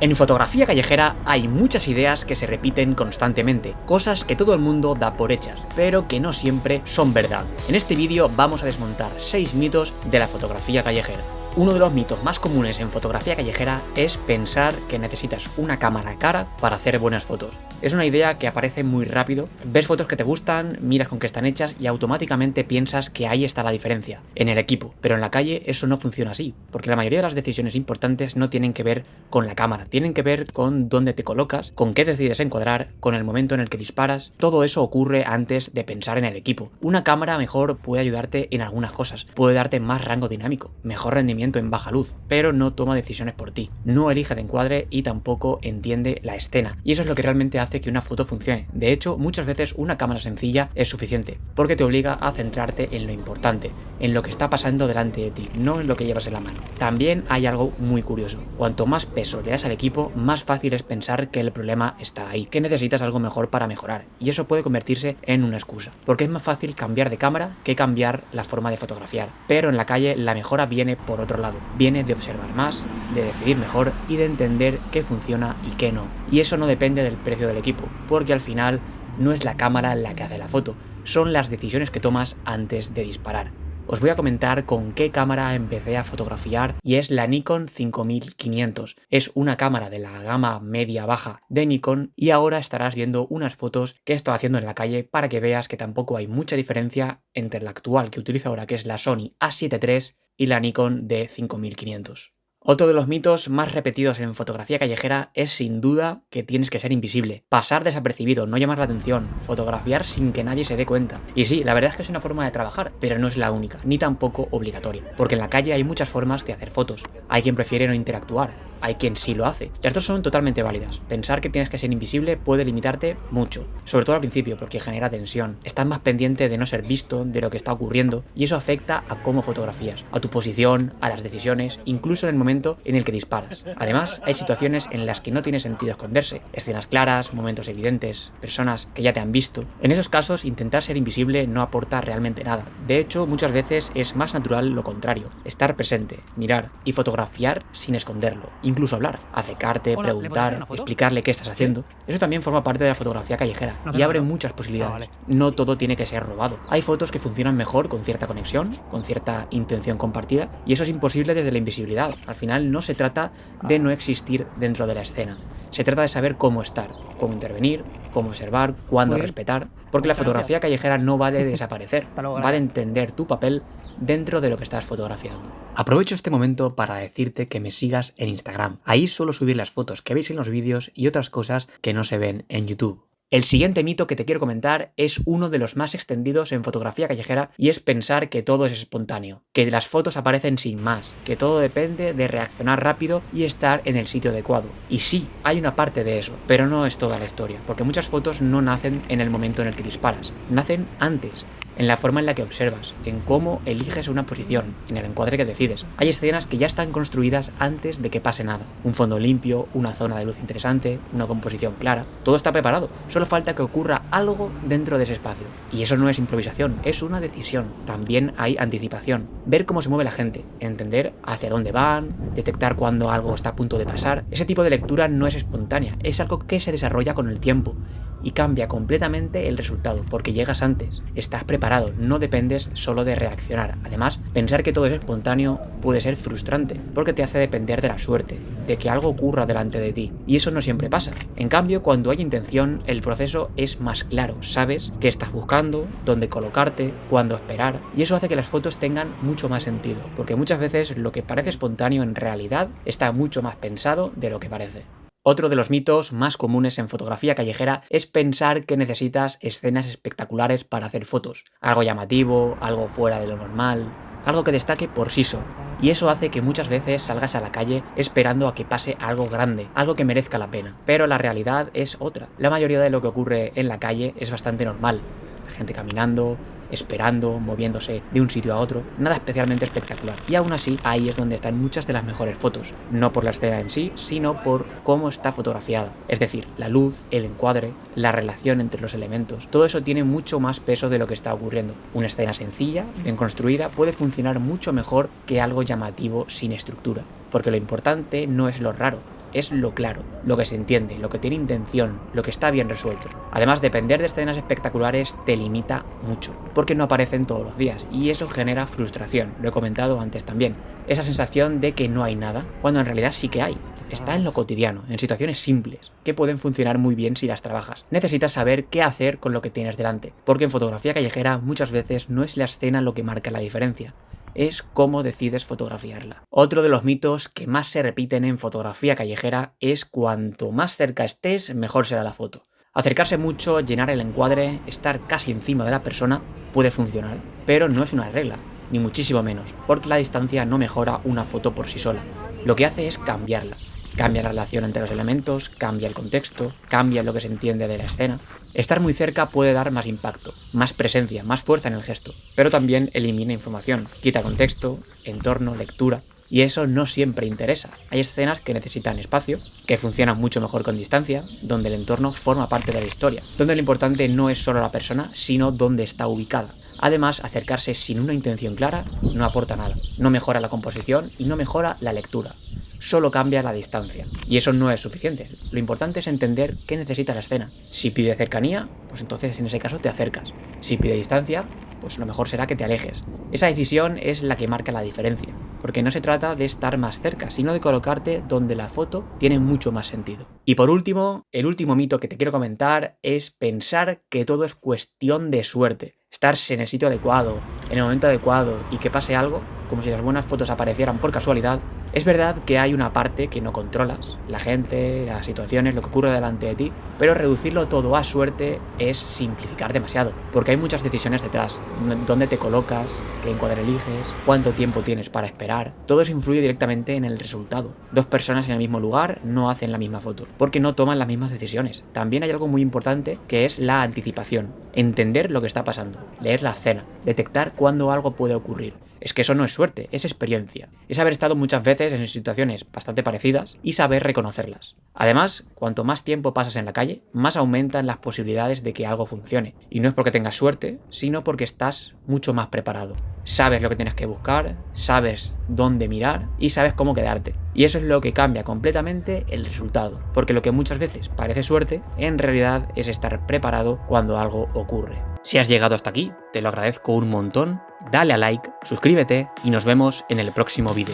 En fotografía callejera hay muchas ideas que se repiten constantemente, cosas que todo el mundo da por hechas, pero que no siempre son verdad. En este vídeo vamos a desmontar 6 mitos de la fotografía callejera. Uno de los mitos más comunes en fotografía callejera es pensar que necesitas una cámara cara para hacer buenas fotos. Es una idea que aparece muy rápido, ves fotos que te gustan, miras con qué están hechas y automáticamente piensas que ahí está la diferencia, en el equipo. Pero en la calle eso no funciona así, porque la mayoría de las decisiones importantes no tienen que ver con la cámara, tienen que ver con dónde te colocas, con qué decides encuadrar, con el momento en el que disparas. Todo eso ocurre antes de pensar en el equipo. Una cámara mejor puede ayudarte en algunas cosas, puede darte más rango dinámico, mejor rendimiento en baja luz, pero no toma decisiones por ti, no elige el encuadre y tampoco entiende la escena, y eso es lo que realmente hace que una foto funcione. De hecho, muchas veces una cámara sencilla es suficiente, porque te obliga a centrarte en lo importante, en lo que está pasando delante de ti, no en lo que llevas en la mano. También hay algo muy curioso: cuanto más peso le das al equipo, más fácil es pensar que el problema está ahí, que necesitas algo mejor para mejorar, y eso puede convertirse en una excusa, porque es más fácil cambiar de cámara que cambiar la forma de fotografiar. Pero en la calle la mejora viene por otro lado, viene de observar más, de decidir mejor y de entender qué funciona y qué no. Y eso no depende del precio del equipo, porque al final no es la cámara la que hace la foto, son las decisiones que tomas antes de disparar. Os voy a comentar con qué cámara empecé a fotografiar y es la Nikon 5500. Es una cámara de la gama media-baja de Nikon y ahora estarás viendo unas fotos que estoy haciendo en la calle para que veas que tampoco hay mucha diferencia entre la actual que utilizo ahora, que es la Sony A7 III, y la Nikon D5500. Otro de los mitos más repetidos en fotografía callejera es sin duda que tienes que ser invisible, pasar desapercibido, no llamar la atención, fotografiar sin que nadie se dé cuenta. Y sí, la verdad es que es una forma de trabajar, pero no es la única, ni tampoco obligatoria, porque en la calle hay muchas formas de hacer fotos. Hay quien prefiere no interactuar, hay quien sí lo hace. Las dos son totalmente válidas. Pensar que tienes que ser invisible puede limitarte mucho, sobre todo al principio, porque genera tensión. Estás más pendiente de no ser visto, de lo que está ocurriendo, y eso afecta a cómo fotografías, a tu posición, a las decisiones, incluso en el momento en el que disparas. Además, hay situaciones en las que no tiene sentido esconderse, escenas claras, momentos evidentes, personas que ya te han visto. En esos casos, intentar ser invisible no aporta realmente nada. De hecho, muchas veces es más natural lo contrario: estar presente, mirar y fotografiar sin esconderlo, incluso hablar, acercarte, preguntar, explicarle qué estás haciendo. Eso también forma parte de la fotografía callejera y abre muchas posibilidades. No todo tiene que ser robado. Hay fotos que funcionan mejor con cierta conexión, con cierta intención compartida, y eso es imposible desde la invisibilidad. Al final no se trata de no existir dentro de la escena, se trata de saber cómo estar, cómo intervenir, cómo observar, cuándo respetar, porque la fotografía callejera no va de desaparecer, va de entender tu papel dentro de lo que estás fotografiando. Aprovecho este momento para decirte que me sigas en Instagram. Ahí suelo subir las fotos que veis en los vídeos y otras cosas que no se ven en YouTube. El siguiente mito que te quiero comentar es uno de los más extendidos en fotografía callejera y es pensar que todo es espontáneo, que las fotos aparecen sin más, que todo depende de reaccionar rápido y estar en el sitio adecuado. Y sí, hay una parte de eso, pero no es toda la historia, porque muchas fotos no nacen en el momento en el que disparas, nacen antes, en la forma en la que observas, en cómo eliges una posición, en el encuadre que decides. Hay escenas que ya están construidas antes de que pase nada. Un fondo limpio, una zona de luz interesante, una composición clara, todo está preparado. Solo falta que ocurra algo dentro de ese espacio. Y eso no es improvisación, es una decisión. También hay anticipación. Ver cómo se mueve la gente, entender hacia dónde van, detectar cuando algo está a punto de pasar. Ese tipo de lectura no es espontánea, es algo que se desarrolla con el tiempo y cambia completamente el resultado, porque llegas antes, estás preparado, no dependes solo de reaccionar. Además, pensar que todo es espontáneo puede ser frustrante, porque te hace depender de la suerte, de que algo ocurra delante de ti, y eso no siempre pasa. En cambio, cuando hay intención, el proceso es más claro, sabes qué estás buscando, dónde colocarte, cuándo esperar, y eso hace que las fotos tengan mucho más sentido, porque muchas veces lo que parece espontáneo en realidad está mucho más pensado de lo que parece. Otro de los mitos más comunes en fotografía callejera es pensar que necesitas escenas espectaculares para hacer fotos. Algo llamativo, algo fuera de lo normal, algo que destaque por sí solo. Y eso hace que muchas veces salgas a la calle esperando a que pase algo grande, algo que merezca la pena. Pero la realidad es otra. La mayoría de lo que ocurre en la calle es bastante normal. La gente caminando, esperando, moviéndose de un sitio a otro, nada especialmente espectacular. Y aún así, ahí es donde están muchas de las mejores fotos, no por la escena en sí, sino por cómo está fotografiada. Es decir, la luz, el encuadre, la relación entre los elementos, todo eso tiene mucho más peso de lo que está ocurriendo. Una escena sencilla, bien construida, puede funcionar mucho mejor que algo llamativo sin estructura, porque lo importante no es lo raro, es lo claro, lo que se entiende, lo que tiene intención, lo que está bien resuelto. Además, depender de escenas espectaculares te limita mucho, porque no aparecen todos los días, y eso genera frustración, lo he comentado antes también. Esa sensación de que no hay nada, cuando en realidad sí que hay. Está en lo cotidiano, en situaciones simples, que pueden funcionar muy bien si las trabajas. Necesitas saber qué hacer con lo que tienes delante, porque en fotografía callejera muchas veces no es la escena lo que marca la diferencia, es cómo decides fotografiarla. Otro de los mitos que más se repiten en fotografía callejera es cuanto más cerca estés, mejor será la foto. Acercarse mucho, llenar el encuadre, estar casi encima de la persona puede funcionar, pero no es una regla, ni muchísimo menos, porque la distancia no mejora una foto por sí sola. Lo que hace es cambiarla. Cambia la relación entre los elementos, cambia el contexto, cambia lo que se entiende de la escena. Estar muy cerca puede dar más impacto, más presencia, más fuerza en el gesto, pero también elimina información, quita contexto, entorno, lectura, y eso no siempre interesa. Hay escenas que necesitan espacio, que funcionan mucho mejor con distancia, donde el entorno forma parte de la historia, donde lo importante no es solo la persona, sino dónde está ubicada. Además, acercarse sin una intención clara no aporta nada, no mejora la composición y no mejora la lectura. Solo cambia la distancia. Y eso no es suficiente. Lo importante es entender qué necesita la escena. Si pide cercanía, pues entonces en ese caso te acercas. Si pide distancia, pues lo mejor será que te alejes. Esa decisión es la que marca la diferencia, porque no se trata de estar más cerca, sino de colocarte donde la foto tiene mucho más sentido. Y por último, el último mito que te quiero comentar es pensar que todo es cuestión de suerte. Estarse en el sitio adecuado, en el momento adecuado y que pase algo, como si las buenas fotos aparecieran por casualidad. Es verdad que hay una parte que no controlas, la gente, las situaciones, lo que ocurre delante de ti, pero reducirlo todo a suerte es simplificar demasiado, porque hay muchas decisiones detrás, dónde te colocas, qué encuadre eliges, cuánto tiempo tienes para esperar, todo eso influye directamente en el resultado. Dos personas en el mismo lugar no hacen la misma foto, porque no toman las mismas decisiones. También hay algo muy importante que es la anticipación, entender lo que está pasando, leer la escena, detectar cuándo algo puede ocurrir. Es que eso no es suerte, es experiencia. Es haber estado muchas veces en situaciones bastante parecidas y saber reconocerlas. Además, cuanto más tiempo pasas en la calle, más aumentan las posibilidades de que algo funcione. Y no es porque tengas suerte, sino porque estás mucho más preparado. Sabes lo que tienes que buscar, sabes dónde mirar y sabes cómo quedarte. Y eso es lo que cambia completamente el resultado. Porque lo que muchas veces parece suerte, en realidad es estar preparado cuando algo ocurre. Si has llegado hasta aquí, te lo agradezco un montón. Dale a like, suscríbete y nos vemos en el próximo vídeo.